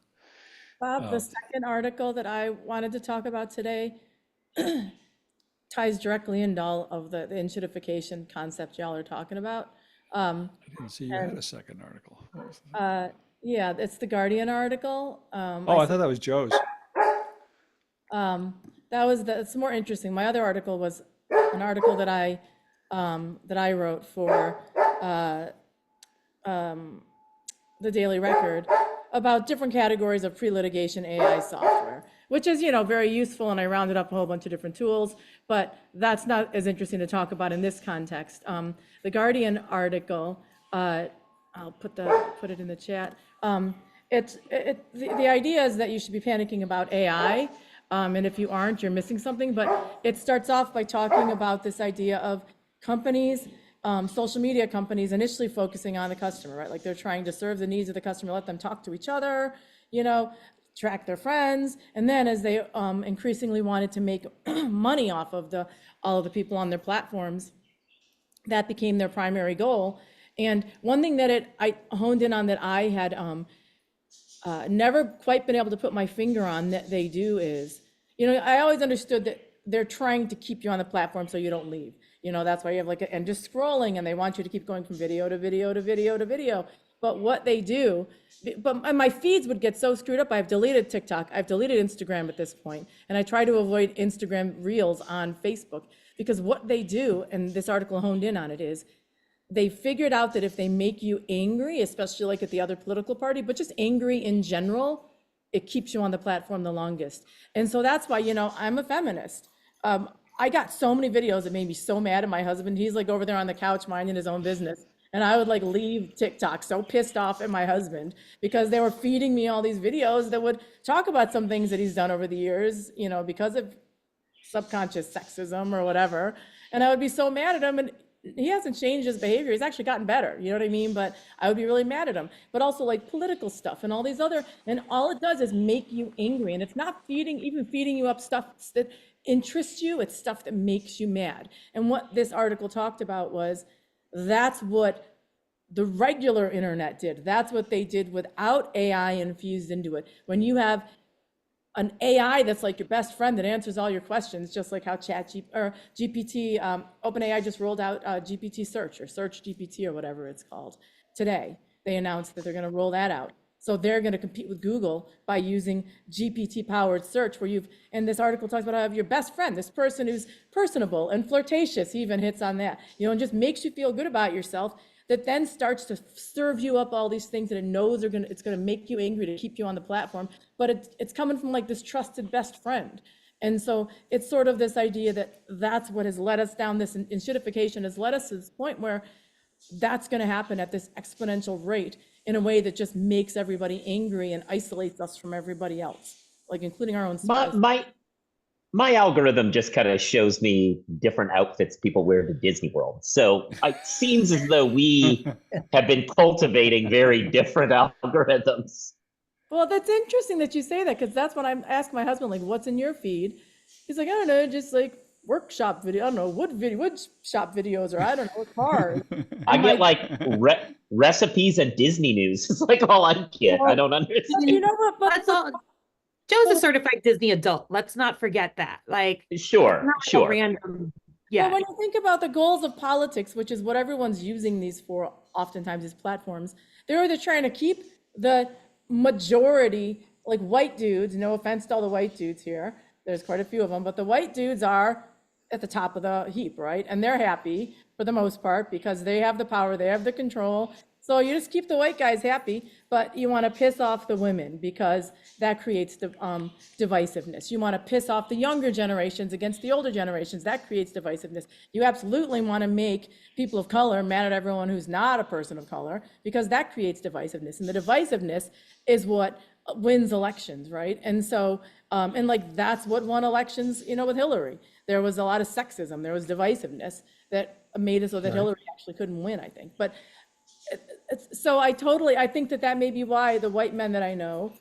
Bob, the second article that I wanted to talk about today ties directly into all of the enshittification concept y'all are talking about. I didn't see you had a second article. Yeah, it's the Guardian article. I thought that was Joe's. It's more interesting. My other article was an article that I wrote for the Daily Record about different categories of pre-litigation AI software, which is, very useful, and I rounded up a whole bunch of different tools, but that's not as interesting to talk about in this context. The Guardian article, I'll put it in the chat. The idea is that you should be panicking about AI, and if you aren't, you're missing something. But it starts off by talking about this idea of companies, social media companies, initially focusing on the customer, right? Like they're trying to serve the needs of the customer, let them talk to each other, track their friends, and then as they increasingly wanted to make money off of all of the people on their platforms, that became their primary goal. And one thing that I honed in on that I had never quite been able to put my finger on that they do is, I always understood that they're trying to keep you on the platform so you don't leave. That's why you have and just scrolling, and they want you to keep going from video to video to video to video. But what they do, and my feeds would get so screwed up. I've deleted TikTok, I've deleted Instagram at this point, and I try to avoid Instagram Reels on Facebook, because what they do, and this article honed in on it, is they figured out that if they make you angry, especially like at the other political party, but just angry in general, it keeps you on the platform the longest. And so that's why, I'm a feminist. I got so many videos that made me so mad at my husband. He's over there on the couch minding his own business. And I would leave TikTok so pissed off at my husband because they were feeding me all these videos that would talk about some things that he's done over the years, because of subconscious sexism or whatever. And I would be so mad at him, and he hasn't changed his behavior. He's actually gotten better. You know what I mean? But I would be really mad at him. But also political stuff and all these other, and all it does is make you angry. And it's not feeding you up stuff that interests you. It's stuff that makes you mad. And what this article talked about was that's what the regular internet did. That's what they did without AI infused into it. When you have an AI that's like your best friend that answers all your questions, just like how GPT, OpenAI just rolled out GPT search or search GPT or whatever it's called today. They announced that they're going to roll that out. So they're going to compete with Google by using GPT-powered search, where and this article talks about how you have your best friend, this person who's personable and flirtatious, he even hits on that, and just makes you feel good about yourself, that then starts to serve you up all these things that it knows it's going to make you angry to keep you on the platform, but it's coming from like this trusted best friend. And so it's sort of this idea that that's what has led us down this, enshittification has led us to this point where that's going to happen at this exponential rate in a way that just makes everybody angry and isolates us from everybody else, like including our own spouse. My algorithm just kind of shows me different outfits people wear to Disney World. So it seems as though we have been cultivating very different algorithms. Well, that's interesting that you say that, because that's when I ask my husband, like, what's in your feed? He's like, I don't know, just like workshop video, I don't know, wood shop videos, or I don't know, cars. I get like recipes and Disney news. It's like all I get. I don't understand. You know what? But That's all. Joe's a certified Disney adult. Let's not forget that. Like, Sure. Random. Yeah. But when you think about the goals of politics, which is what everyone's using these for, oftentimes these platforms, they're either trying to keep the majority, like white dudes, no offense to all the white dudes here, there's quite a few of them, but the white dudes are at the top of the heap, right? And they're happy for the most part because they have the power, they have the control. So you just keep the white guys happy, but you want to piss off the women because that creates the divisiveness. You want to piss off the younger generations against the older generations. That creates divisiveness. You absolutely want to make people of color mad at everyone who's not a person of color, because that creates divisiveness. And the divisiveness is what wins elections, right? And so, and like that's what won elections, with Hillary. There was a lot of sexism. There was divisiveness that made it so that Hillary actually couldn't win, I think. But so I think that may be why the white men that I know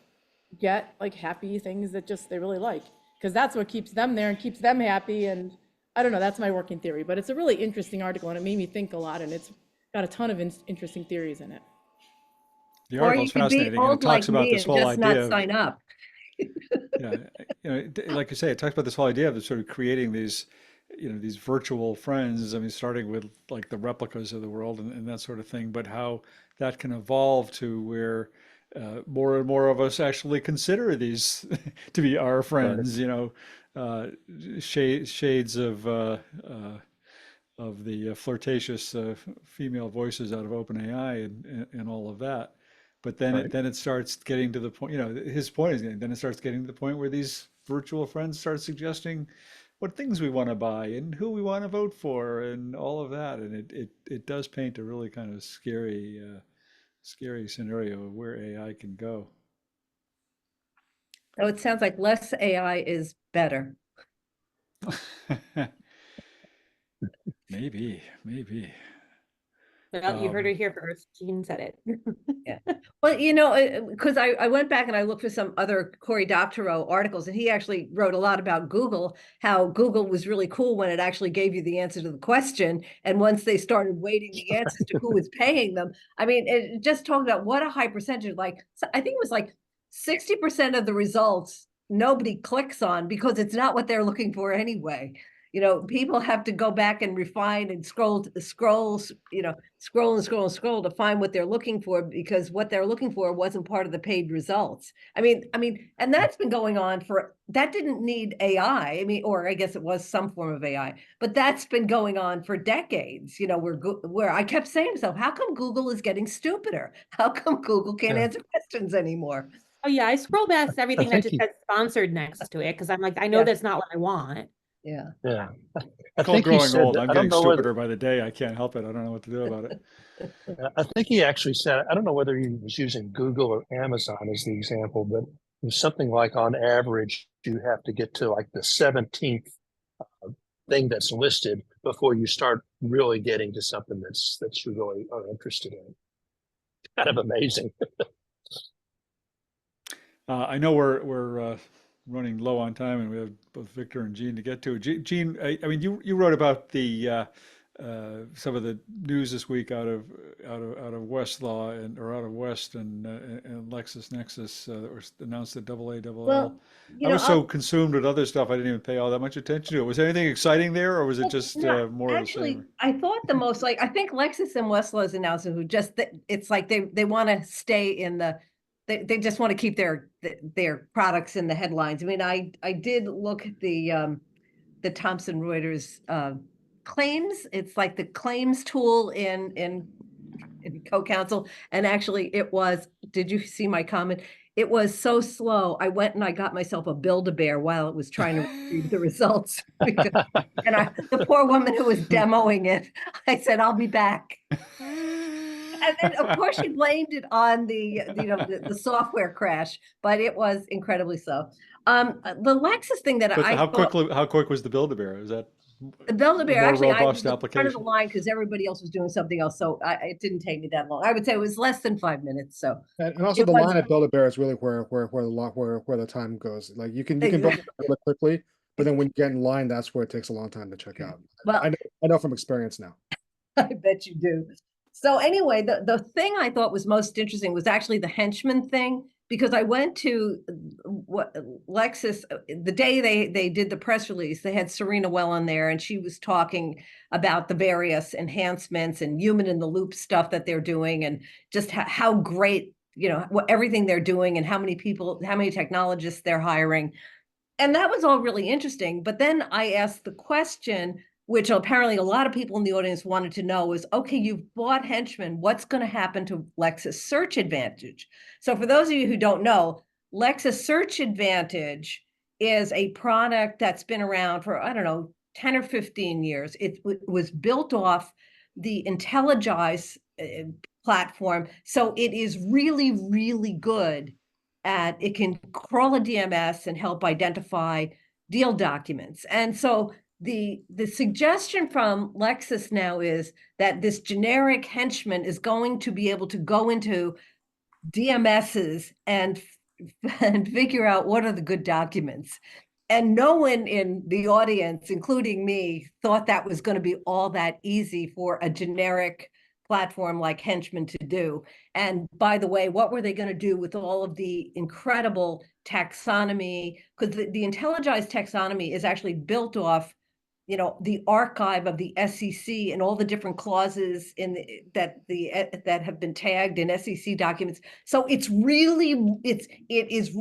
get like happy things that just they really like, because that's what keeps them there and keeps them happy. And I don't know, that's my working theory, but it's a really interesting article and it made me think a lot, and it's got a ton of interesting theories in it. The Or article's you could be fascinating, and it old talks like about me this and whole just not idea of, sign up. like you say, it talks about this whole idea of sort of creating these, these virtual friends. I mean, starting with like the replicas of the world and that sort of thing, but how that can evolve to where more and more of us actually consider these to be our friends. Shades of the flirtatious female voices out of OpenAI and all of that. But then then it starts getting to the point, his point is then it starts getting to the point where these virtual friends start suggesting what things we want to buy and who we want to vote for and all of that. And it does paint a really kind of scary scenario of where AI can go. So it sounds like less AI is better. Maybe. Well, you heard it here first. Jean said it. Yeah. Well, because I went back and I looked for some other Cory Doctorow articles, and he actually wrote a lot about Google, how Google was really cool when it actually gave you the answer to the question. And once they started weighting the answers to who was paying them, I mean, it just talked about what a high percentage, like, I think it was like 60% of the results nobody clicks on because it's not what they're looking for anyway. People have to go back and refine and scroll and scroll to find what they're looking for, because what they're looking for wasn't part of the paid results. I mean, and that's been going on that didn't need AI. I mean, or I guess it was some form of AI, but that's been going on for decades, where I kept saying to myself, how come Google is getting stupider? How come Google can't answer questions anymore? Oh yeah, I scroll past everything that think just he- says sponsored next to it because I'm like, I know Yeah. that's not what I want. Yeah. Yeah. It's I called think he growing said old. that- I'm I don't getting know whether- stupider by the day. I can't help it. I don't know what to do about it. I think he actually said, I don't know whether he was using Google or Amazon as the example, but it was something like on average, you have to get to like the 17th thing that's listed before you start really getting to something that you really are interested in. Kind of amazing. I know we're running low on time, and we have both Victor and Jean to get to. Jean, I mean, you wrote about the some of the news this week out of out of Westlaw or out of West and LexisNexis that was announced at AALL. Well, I was so consumed with other stuff I didn't even pay all that much attention to it. Was there anything exciting there, or was it just more of the actually, same? I thought the most I think Lexis and Westlaw's announcement who just it's like they want to stay in they just want to keep their products in the headlines. I mean, I did look at the Thomson Reuters claims. It's like the claims tool in co-counsel, and actually it was. Did you see my comment? It was so slow. I went and I got myself a Build-A-Bear while it was trying to retrieve the results. And the poor woman who was demoing it, I said, "I'll be back." And then, of course, she blamed it on the software crash, but it was incredibly slow. The Lexus thing that But I how thought, quick was the Build-A-Bear? Is that the Build-A-Bear, more actually, I robust was part of application? the line because everybody else was doing something else, so it didn't take me that long. I would say it was less than 5 minutes. So And also it the was line at Build-A-Bear is really where the time goes. Like you can build it exactly. really quickly, but then when you get in line, that's where it takes a long time to check out. Well, I know from experience now. I bet you do. So anyway, the thing I thought was most interesting was actually the Henchman thing, because I went to what Lexis the day they did the press release. They had Serena Well in there, and she was talking about the various enhancements and human in the loop stuff that they're doing, and just how great, what everything they're doing, and how many technologists they're hiring. And that was all really interesting. But then I asked the question, which apparently a lot of people in the audience wanted to know, is, okay, you've bought Henchman. What's going to happen to Lexis Search Advantage? So for those of you who don't know, Lexis Search Advantage is a product that's been around for, I don't know, 10 or 15 years. It was built off the IntelliGize platform. So it is really, really good it can crawl a DMS and help identify deal documents. And so the suggestion from Lexis now is that this generic Henchman is going to be able to go into DMSs and figure out what are the good documents. And no one in the audience, including me, thought that was going to be all that easy for a generic platform like Henchman to do. And by the way, what were they going to do with all of the incredible taxonomy? Because the IntelliGize taxonomy is actually built off, the archive of the SEC and all the different clauses that have been tagged in SEC documents. So it is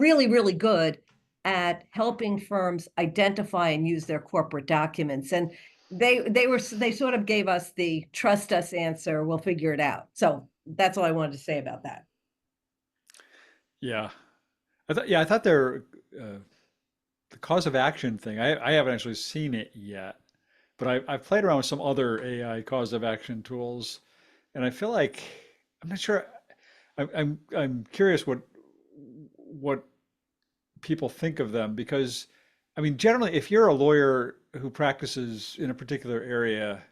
really, really good at helping firms identify and use their corporate documents. And they sort of gave us the trust us answer, we'll figure it out. So that's all I wanted to say about that. Yeah. I thought the cause of action thing, I haven't actually seen it yet, but I've played around with some other AI cause of action tools, and I feel like, I'm not sure, I'm curious what people think of them, because I mean, generally, if you're a lawyer who practices in a particular area,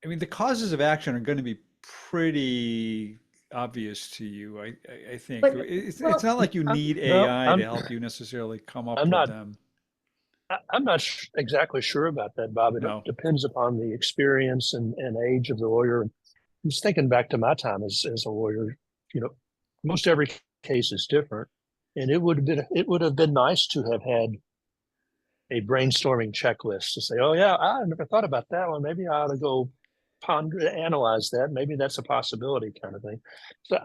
I mean, the causes of action are going to be pretty obvious to you. I think But it's not like you need No, AI to help you necessarily come up I'm with not. them. I'm not exactly sure about that, Bob. It No. depends upon the experience and age of the lawyer. I was thinking back to my time as a lawyer. Most every case is different, and it would have been nice to have had a brainstorming checklist to say, oh yeah, I never thought about that one. Maybe I ought to go analyze that. Maybe that's a possibility, kind of thing. So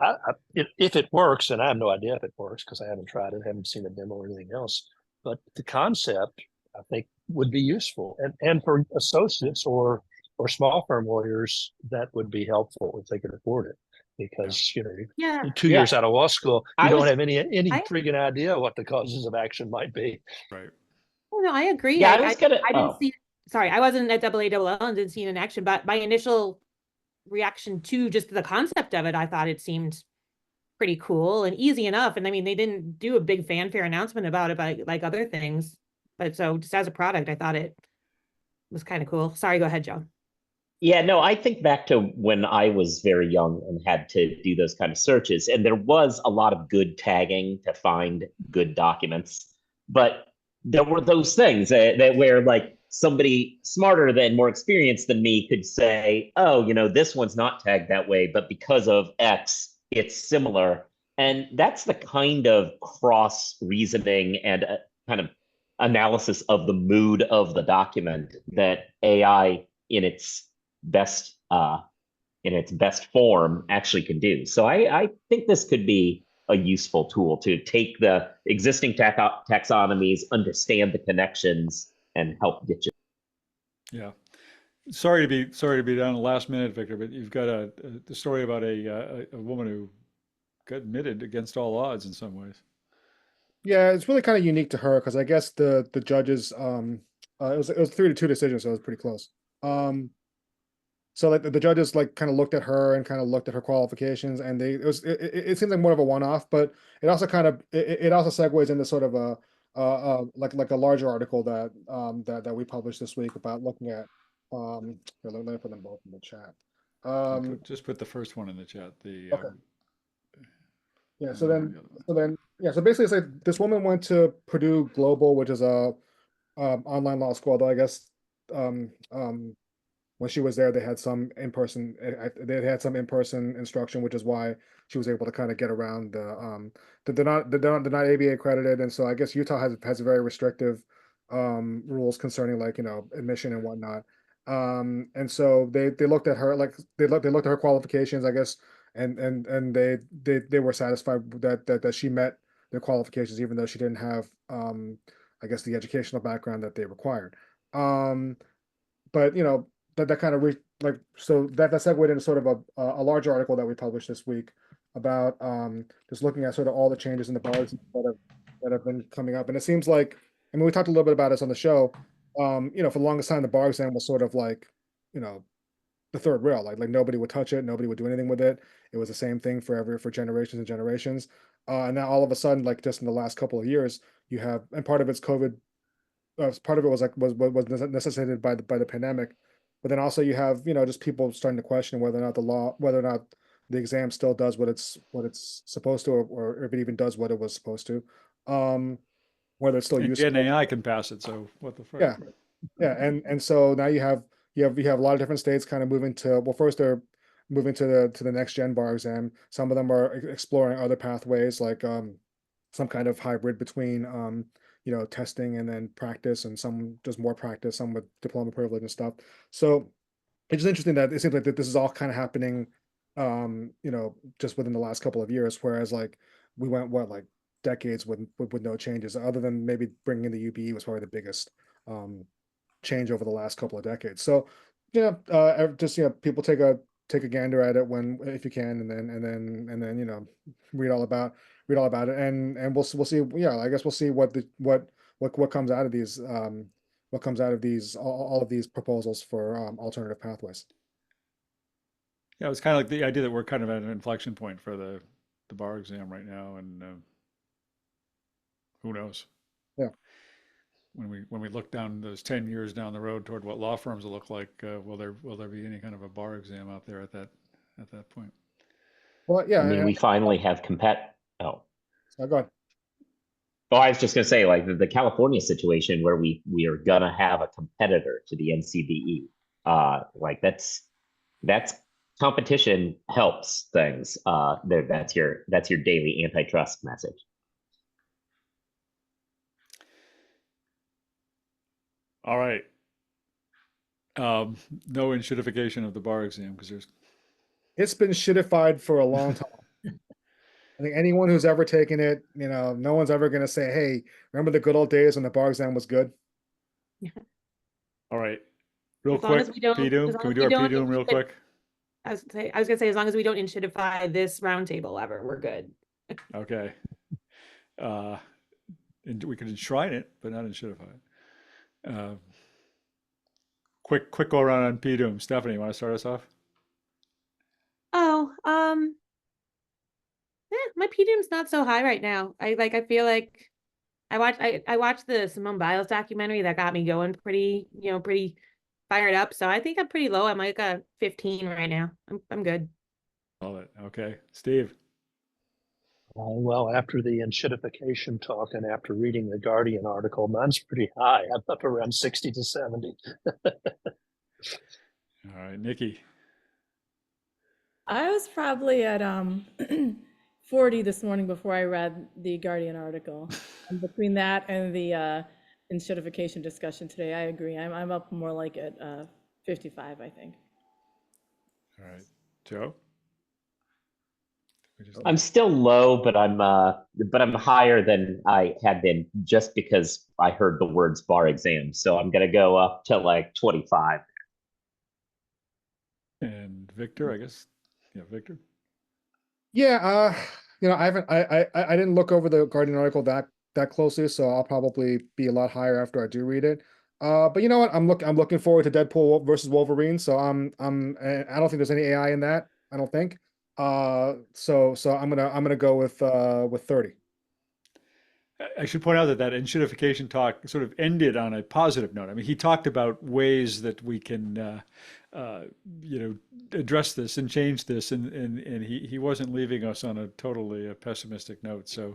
if it works, and I have no idea if it works because I haven't tried it, haven't seen a demo or anything else, but the concept I think would be useful, and for associates or small firm lawyers, that would be helpful if they could afford it. Because Yeah. 2 years out of law school, you don't have any I- friggin' idea what the causes of action might be. Right. Oh, no, I agree. Yeah, I I was gonna. I didn't see. Sorry, I wasn't at AALL and didn't see it in action, but my initial reaction to just the concept of it, I thought it seemed pretty cool and easy enough. And I mean, they didn't do a big fanfare announcement about it, like other things. But so just as a product, I thought it was kind of cool. Sorry, go ahead, Joe. Yeah, no, I think back to when I was very young and had to do those kind of searches, and there was a lot of good tagging to find good documents, but there were those things that where, like, somebody smarter than more experienced than me could say, oh, this one's not tagged that way, but because of X, it's similar. And that's the kind of cross reasoning and kind of analysis of the mood of the document that AI in its best form actually can do. So I think this could be a useful tool to take the existing taxonomies, understand the connections, and help get you. Yeah. Sorry to be down the last minute, Victor, but you've got the story about a woman who got admitted against all odds in some ways. Yeah, it's really kind of unique to her because I guess the judges it was 3-2 decision, so it was pretty close. So like the judges like kind of looked at her and kind of looked at her qualifications, and it seems like more of a one-off, but it also kind of it also segues into sort of a like a larger article that that we published this week about looking at here, let me put them both in the chat. Just put the first one in the chat. The Okay. Yeah, so the then yeah, so basically it's like this woman went to Purdue Global, which is a online law school, although I guess um um when she was there, they had some in-person instruction, which is why she was able to kind of get around they're not ABA accredited, and so I guess Utah has very restrictive rules concerning like admission and whatnot. And so they looked at her like they looked at her qualifications, I guess, and they were satisfied that she met their qualifications, even though she didn't have I guess the educational background that they required. But that kind of like so that segued into sort of a larger article that we published this week about just looking at sort of all the changes in the bars that have been coming up. And it seems like, I mean, we talked a little bit about this on the show. For the longest time the bar exam was sort of like the third rail, like nobody would touch it, nobody would do anything with it. It was the same thing for generations and generations. And now all of a sudden, like just in the last couple of years, you have, and part of it's COVID, part of it was necessitated by the pandemic, but then also you have just people starting to question whether or not the exam still does what it's supposed to, or if it even does what it was supposed to, whether it's still useful. and AI can pass it, so what the fuck? Yeah, and so now you have a lot of different states kind of moving to, well, first they're moving to the next gen bar exam. Some of them are exploring other pathways, like some kind of hybrid between testing and then practice, and some just more practice, some with diploma privilege and stuff. So it's just interesting that it seems like that this is all kind of happening just within the last couple of years, whereas like we went like decades with no changes, other than maybe bringing in the UBE was probably the biggest change over the last couple of decades. So just people take a gander at it if you can, and then read all about it, and we'll see. Yeah, I guess we'll see what comes out of these all of these proposals for alternative pathways. Yeah, it's kind of like the idea that we're kind of at an inflection point for the bar exam right now, and who knows? Yeah. When we look down those 10 years down the road toward what law firms will look like, will there be any kind of a bar exam out there at that point? Well, yeah. I mean, we finally have Oh, go ahead. Oh, I was just going to say, like the California situation where we are gonna have a competitor to the NCBE. Like that's competition helps things. That's your daily antitrust message. All right. No enshittification of the bar exam because It's been shittified for a long time. I think anyone who's ever taken it, no one's ever going to say, "Hey, remember the good old days when the bar exam was good?" All right. Real As long as quick, we don't- P-Doom. as long Can we as do we our don't P-Doom real include- quick? I was gonna say, as long as we don't enshittify this roundtable ever, we're good. Okay. And we could enshrine it, but not enshittify it. Quick go around on P-Doom. Stephanie, you want to start us off? Oh, my PDM's not so high right now. I feel like I watched the Simone Biles documentary that got me going pretty fired up. So I think I'm pretty low. I'm like a 15 right now. I'm good. Love it. Okay. Steve. Well, after the enshittification talk and after reading the Guardian article, mine's pretty high. I'm up around 60 to 70. All right, Nikki. I was probably at 40 this morning before I read the Guardian article. And between that and the enshittification discussion today, I agree. I'm up more like at 55, I think. All right, Joe. I'm still low, but I'm higher than I had been just because I heard the words bar exam. So I'm gonna go up to like 25. And Victor, I guess. Yeah, Victor. Yeah, I haven't I didn't look over the Guardian article that closely, so I'll probably be a lot higher after I do read it. But you know what? I'm looking forward to Deadpool versus Wolverine. So I don't think there's any AI in that. I don't think. So I'm gonna go with 30. I should point out that that enshittification talk sort of ended on a positive note. I mean, he talked about ways that we can, address this and change this, and he wasn't leaving us on a totally pessimistic note. So,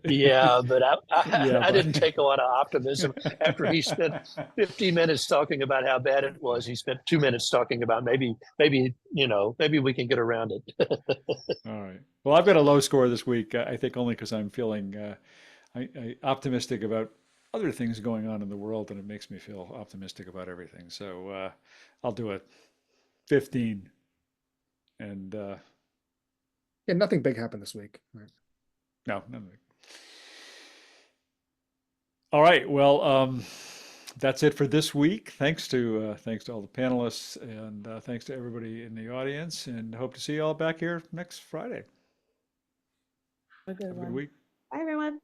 Yeah, but Yeah, I didn't but- take a lot of optimism after he spent 15 minutes talking about how bad it was. He spent 2 minutes talking about maybe we can get around it. All right. Well, I've got a low score this week. I think only because I'm feeling I optimistic about other things going on in the world, and it makes me feel optimistic about everything. So I'll do it. 15. And Yeah, nothing big happened this week. All right. no, nothing. All right. Well, that's it for this week. Thanks to all the panelists, and thanks to everybody in the audience. And hope to see you all back here next Friday. A good Have a good one. week. Bye, everyone.